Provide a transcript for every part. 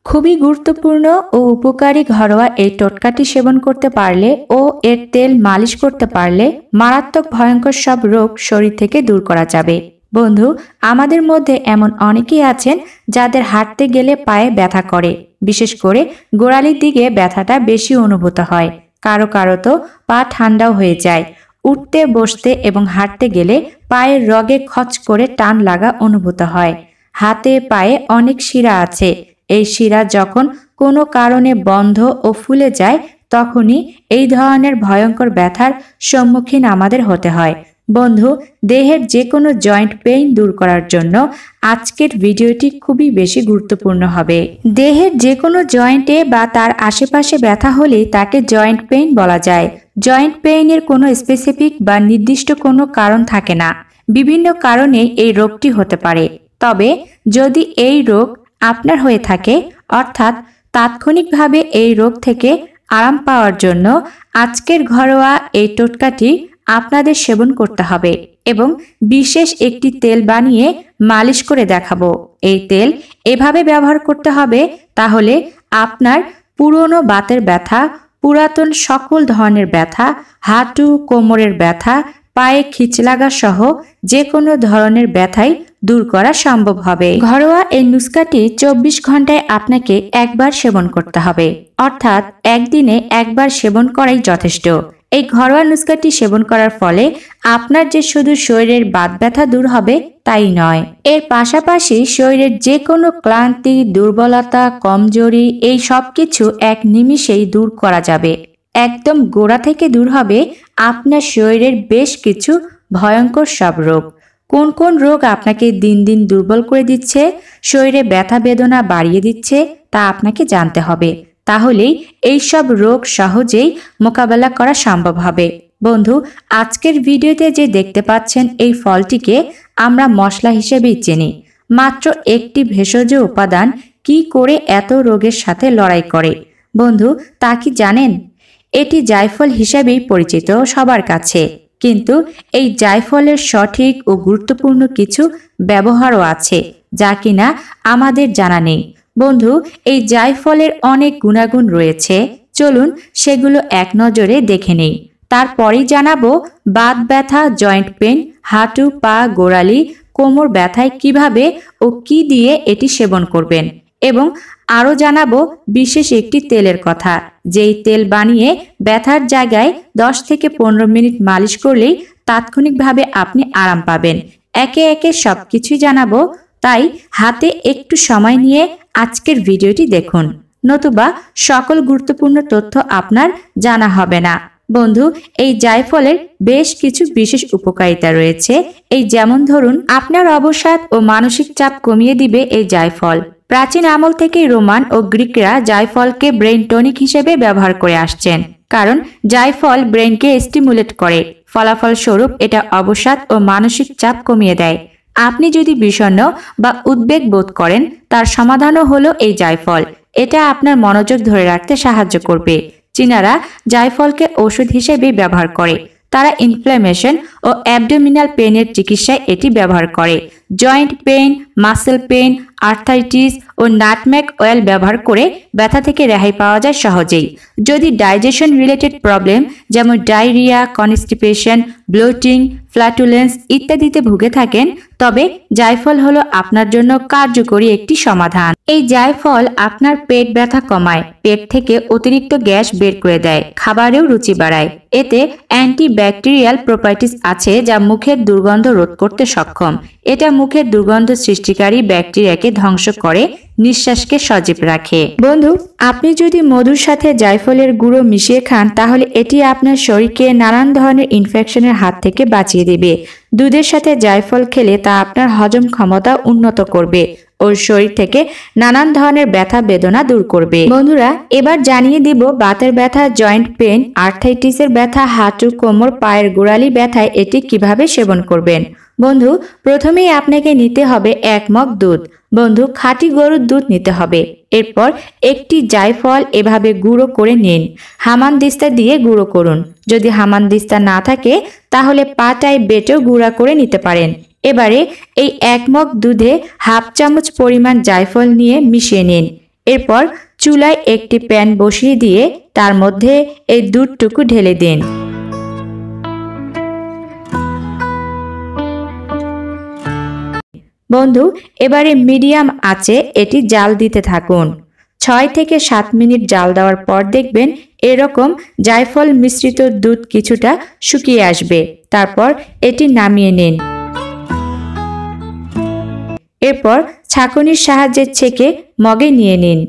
খুবই গুরুত্বপূর্ণ ও উপকারী ঘরোয়া এই টোটকাটি সেবন করতে পারলে ও এর তেল মালিশ করতে পারলে মারাত্মক ভয়ঙ্কর সব রোগ শরীর থেকে দূর করা যাবে। বন্ধু, আমাদের মধ্যে এমন অনেকেই আছেন যাদের হাঁটতে গেলে পায়ে ব্যথা করে, বিশেষ করে গোড়ালির দিকে ব্যথাটা বেশি অনুভূত হয়। কারো কারো তো পা ঠান্ডাও হয়ে যায়। উঠতে বসতে এবং হাঁটতে গেলে পায়ের রগে খচ করে টান লাগা অনুভূত হয়। হাতে পায়ে অনেক শিরা আছে, এই শিরা যখন কোনো কারণে বন্ধ ও ফুলে যায় তখনই এই ধরনের ভয়ঙ্কর ব্যথার সম্মুখীন আমাদের হতে হয়। বন্ধু, দেহের যে কোনো জয়েন্ট পেইন দূর করার জন্য আজকের ভিডিওটি খুবই বেশি গুরুত্বপূর্ণ হবে। দেহের যে কোনো জয়েন্টে বা তার আশেপাশে ব্যথা হলেই তাকে জয়েন্ট পেইন বলা যায়। জয়েন্ট পেইনের কোনো স্পেসিফিক বা নির্দিষ্ট কোনো কারণ থাকে না, বিভিন্ন কারণে এই রোগটি হতে পারে। তবে যদি এই রোগ আপনার হয়ে থাকে, অর্থাৎ তাৎক্ষণিকভাবে এই রোগ থেকে আরাম পাওয়ার জন্য আজকের ঘরোয়া এই টোটকাটি আপনাদের সেবন করতে হবে এবং বিশেষ একটি তেল বানিয়ে মালিশ করে দেখাবো। এই তেল এভাবে ব্যবহার করতে হবে, তাহলে আপনার পুরনো বাতের ব্যথা, পুরাতন সকল ধরনের ব্যথা, হাঁটু কোমরের ব্যথা, পায়ে খিচ লাগা সহ যে কোনো ধরনের ব্যথাই দূর করা সম্ভব হবে। ঘরোয়া এই নুস্কাটি 24 ঘন্টায় আপনাকে একবার সেবন করতে হবে, অর্থাৎ একদিনে একবার সেবন করাই যথেষ্ট। এই ঘরোয়া নুস্কাটি সেবন করার ফলে আপনার যে শুধু শরীরের বাত ব্যথা দূর হবে তাই নয়, এর পাশাপাশি শরীরের যে কোনো ক্লান্তি, দুর্বলতা, কমজোরি এই সব কিছু এক নিমিষেই দূর করা যাবে। একদম গোড়া থেকে দূর হবে আপনার শরীরের বেশ কিছু ভয়ঙ্কর সব রোগ। কোন কোন রোগ আপনাকে দিন দিন দুর্বল করে দিচ্ছে, শরীরে ব্যথা বেদনা বাড়িয়ে দিচ্ছে তা আপনাকে জানতে হবে, তাহলেই এই সব রোগ সহজেই মোকাবেলা করা সম্ভব হবে। বন্ধু, আজকের ভিডিওতে যে দেখতে পাচ্ছেন এই ফলটিকে আমরা মশলা হিসেবেই চিনি। মাত্র একটি ভেষজ উপাদান কি করে এত রোগের সাথে লড়াই করে বন্ধু, তা কি জানেন? এটি জায়ফল হিসেবেই পরিচিত সবার কাছে, কিন্তু এই জায়ফলের সঠিক ও গুরুত্বপূর্ণ কিছু ব্যবহারও আছে যা কিনা আমাদের জানা নেই। বন্ধু, এই জায়ফলের অনেক গুণাগুণ রয়েছে, চলুন সেগুলো এক নজরে দেখে নেই। তারপরেই জানাবো বাত ব্যথা, জয়েন্ট পেন, হাঁটু পা গোড়ালি কোমর ব্যথায় কিভাবে ও কি দিয়ে এটি সেবন করবেন, এবং আরও জানাবো বিশেষ একটি তেলের কথা, যেই তেল বানিয়ে ব্যথার জায়গায় 10 থেকে 15 মিনিট মালিশ করলেই তাৎক্ষণিকভাবে আপনি আরাম পাবেন। একে একে সবকিছুই জানাবো, তাই হাতে একটু সময় নিয়ে আজকের ভিডিওটি দেখুন, নতুবা সকল গুরুত্বপূর্ণ তথ্য আপনার জানা হবে না। বন্ধু, এই জায়ফলের বেশ কিছু বিশেষ উপকারিতা রয়েছে, এই যেমন ধরুন আপনার অবসাদ ও মানসিক চাপ কমিয়ে দিবে এই জায়ফল। প্রাচীন আমল থেকে রোমান ও গ্রিকরা জায়ফলকে ব্রেন টনিক হিসেবে ব্যবহার করে আসছেন, কারণ জায়ফল ব্রেনকে স্টিমুলেট করে, ফলাফলস্বরূপ এটা অবসাদ ও মানসিক চাপ কমিয়ে দেয়। আপনি যদি বিষণ্ণ বা উদ্বেগ বোধ করেন, তার সমাধানও হলো এই জায়ফল। এটা আপনার মনোযোগ ধরে রাখতে সাহায্য করবে। চীনারা জায়ফলকে ওষুধ হিসেবে ব্যবহার করে, তারা ইনফ্ল্যামেশন ও অ্যাবডোমিনাল পেনের চিকিৎসায় এটি ব্যবহার করে। Joint pain, muscle pain, arthritis ও নাটমেগ অয়েল ব্যবহার করে ব্যথা থেকে রেহাই পাওয়া যায় সহজেই। যদি ডাইজেশন রিলেটেড প্রবলেম যেমন ডায়রিয়া, কনস্টিপেশন, ব্লোটিং, ফ্ল্যাটুলেন্স ইত্যাদিতে ভুগে থাকেন, তবে জায়ফল হলো আপনার জন্য কার্যকরী একটি সমাধান। এই জায়ফল আপনার পেট ব্যথা কমায়, পেট থেকে অতিরিক্ত গ্যাস বের করে দেয়, খাবারেও রুচি বাড়ায়। এতে অ্যান্টিব্যাকটেরিয়াল প্রপার্টিস আছে যা মুখের দুর্গন্ধ রোধ করতে সক্ষম। এটা মুখের দুর্গন্ধ সৃষ্টিকারী ব্যাকটেরিয়াকে ধ্বংস করে, নিঃশ্বাসকে সজীব রাখে। বন্ধু, আপনি যদি মধুর সাথে জায়ফলের গুঁড়ো মিশিয়ে খান, তাহলে এটি আপনার শরীরকে নানান ধরনের ইনফেকশনের হাত থেকে বাঁচিয়ে দেবে। দুধের সাথে জায়ফল খেলে তা আপনার হজম ক্ষমতা উন্নত করবে ও শরীর থেকে নানান ধরনের ব্যথা বেদনা দূর করবে। বন্ধুরা, এবার জানিয়ে দিব বাতের ব্যথা, জয়েন্ট পেন, আর্থাইটিসের ব্যথা, হাঁটু কোমর পায়ের গোড়ালি ব্যথায় এটি কিভাবে সেবন করবেন। বন্ধু, প্রথমেই আপনাকে নিতে হবে 1 মগ দুধ। বন্ধু, খাঁটি গরুর দুধ নিতে হবে। এরপর একটি জায়ফল এভাবে গুঁড়ো করে নিন, হামানদিস্তা দিয়ে গুঁড়ো করুন। যদি হামানদিস্তা না থাকে তাহলে পাটায় বেটেও গুঁড়া করে নিতে পারেন। এবারে এই 1 মগ দুধে হাফ চামচ পরিমাণ জায়ফল নিয়ে মিশিয়ে নিন। এরপর চুলায় একটি প্যান বসিয়ে দিয়ে তার মধ্যে এই দুধটুকু ঢেলে দিন। বন্ধু, এবারে মিডিয়াম আঁচে এটি জাল দিতে থাকুন। 6 থেকে 7 মিনিট জাল দেওয়ার পর দেখবেন এরকম জায়ফল মিশ্রিত দুধ কিছুটা শুকিয়ে আসবে। তারপর এটি নামিয়ে নিন। এরপর ছাঁকনির সাহায্যে ছেঁকে মগে নিয়ে নিন।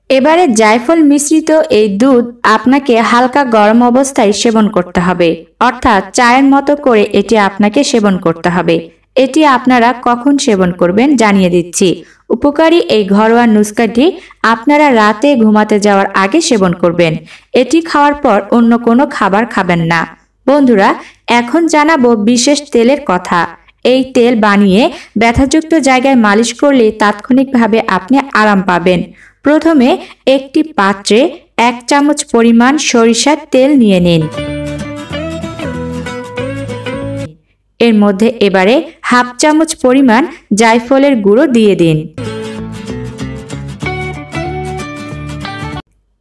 এবারে জায়ফল মিশ্রিত এই দুধ আপনাকে হালকা গরম অবস্থায় সেবন করতে হবে, অর্থাৎ চায়ের মতো করে এটি আপনাকে সেবন করতে হবে। এটি আপনারা কখন সেবন করবেন জানিয়ে দিচ্ছি। উপকারী এই ঘরোয়া নুস্খাটি আপনারা রাতে ঘুমাতে যাওয়ার আগে সেবন করবেন। এটি খাওয়ার পর অন্য কোনো খাবার খাবেন না। বন্ধুরা, এখন জানাবো বিশেষ তেলের কথা। এই তেল বানিয়ে ব্যথাযুক্ত জায়গায় মালিশ করলে তাৎক্ষণিকভাবে আপনি আরাম পাবেন। প্রথমে একটি পাত্রে 1 চামচ পরিমাণ সরিষার তেল নিয়ে নিন। এর মধ্যে এবারে হাফ চামচ পরিমাণ জায়ফলের গুঁড়ো দিয়ে দিন।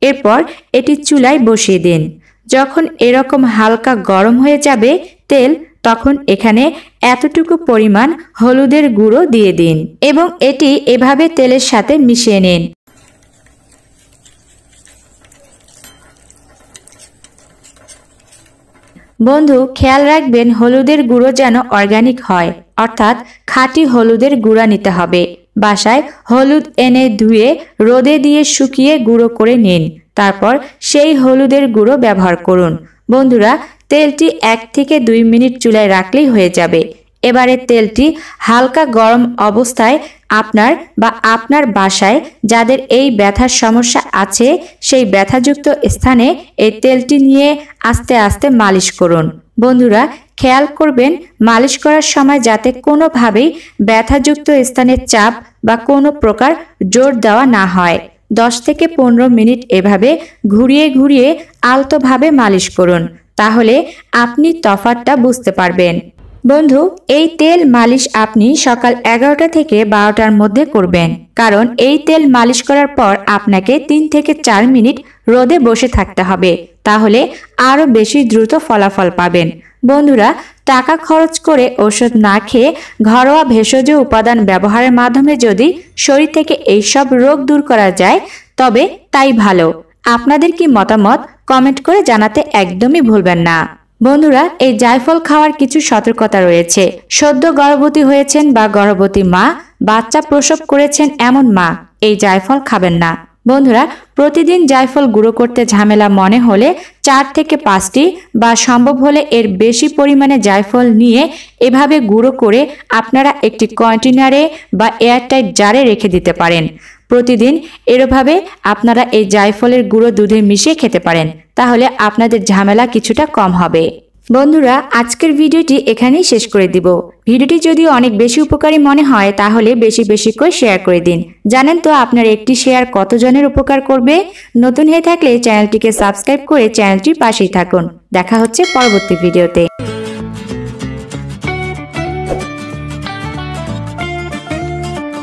এরপর এটি চুলায় বসিয়ে দিন। যখন এরকম হালকা গরম হয়ে যাবে তেল, তখন এখানে এতটুকু পরিমাণ হলুদের গুঁড়ো দিয়ে দিন এবং এটি এভাবে তেলের সাথে মিশিয়ে নিন। বন্ধু, খেয়াল রাখবেন হলুদের গুঁড়ো যেন অর্গানিক হয়, অর্থাৎ খাঁটি হলুদের গুঁড়া নিতে হবে। বাসায় হলুদ এনে ধুয়ে রোদে দিয়ে শুকিয়ে গুঁড়ো করে নিন। তারপর সেই হলুদের গুঁড়ো ব্যবহার করুন। বন্ধুরা, তেলটি 1 থেকে 2 মিনিট চুলায় রাখলেই হয়ে যাবে। এবারে তেলটি হালকা গরম অবস্থায় আপনার বাসায় যাদের এই ব্যথার সমস্যা আছে সেই ব্যথাযুক্ত স্থানে এই তেলটি নিয়ে আস্তে আস্তে মালিশ করুন। বন্ধুরা, খেয়াল করবেন মালিশ করার সময় যাতে কোনোভাবেই ব্যথাযুক্ত স্থানে চাপ বা কোনো প্রকার জোর দেওয়া না হয়। 10 থেকে 15 মিনিট এভাবে ঘুরিয়ে ঘুরিয়ে আলতোভাবে মালিশ করুন, তাহলে আপনি তফাৎটা বুঝতে পারবেন। বন্ধু, এই তেল মালিশ আপনি সকাল 11টা থেকে 12টার মধ্যে করবেন, কারণ এই তেল মালিশ করার পর আপনাকে 3 থেকে 4 মিনিট রোদে বসে থাকতে হবে, তাহলে আরো বেশি দ্রুত ফলাফল পাবেন। বন্ধুরা, টাকা খরচ করে ওষুধ না খেয়ে ঘরোয়া ভেষজ উপাদান ব্যবহারের মাধ্যমে যদি শরীর থেকে এইসব রোগ দূর করা যায় তবে তাই ভালো। আপনাদের কি মতামত কমেন্ট করে জানাতে একদমই ভুলবেন না। বন্ধুরা, এই জায়ফল খাওয়ার কিছু সতর্কতা রয়েছে। সদ্য গর্ভবতী হয়েছেন বা গর্ভবতী মা, বাচ্চা প্রসব করেছেন এমন মা এই জায়ফল খাবেন না। বন্ধুরা, প্রতিদিন জায়ফল গুঁড়ো করতে ঝামেলা মনে হলে 4 থেকে 5টি বা সম্ভব হলে এর বেশি পরিমাণে জায়ফল নিয়ে এভাবে গুঁড়ো করে আপনারা একটি কন্টেনারে বা এয়ারটাইট জারে রেখে দিতে পারেন। প্রতিদিন এভাবে আপনারা এই জায়ফলের গুঁড়ো দুধে মিশিয়ে খেতে পারেন, তাহলে আপনাদের ঝামেলা কিছুটা কম হবে। বন্ধুরা, আজকের ভিডিওটি এখানেই শেষ করে দিব। ভিডিওটি যদি অনেক বেশি উপকারী মনে হয় তাহলে বেশি বেশি করে শেয়ার করে দিন। জানেন তো আপনার একটি শেয়ার কতজনের উপকার করবে? নতুন হয়ে থাকলে চ্যানেলটিকে সাবস্ক্রাইব করে চ্যানেলটির পাশেই থাকুন। দেখা হচ্ছে পরবর্তী ভিডিওতে।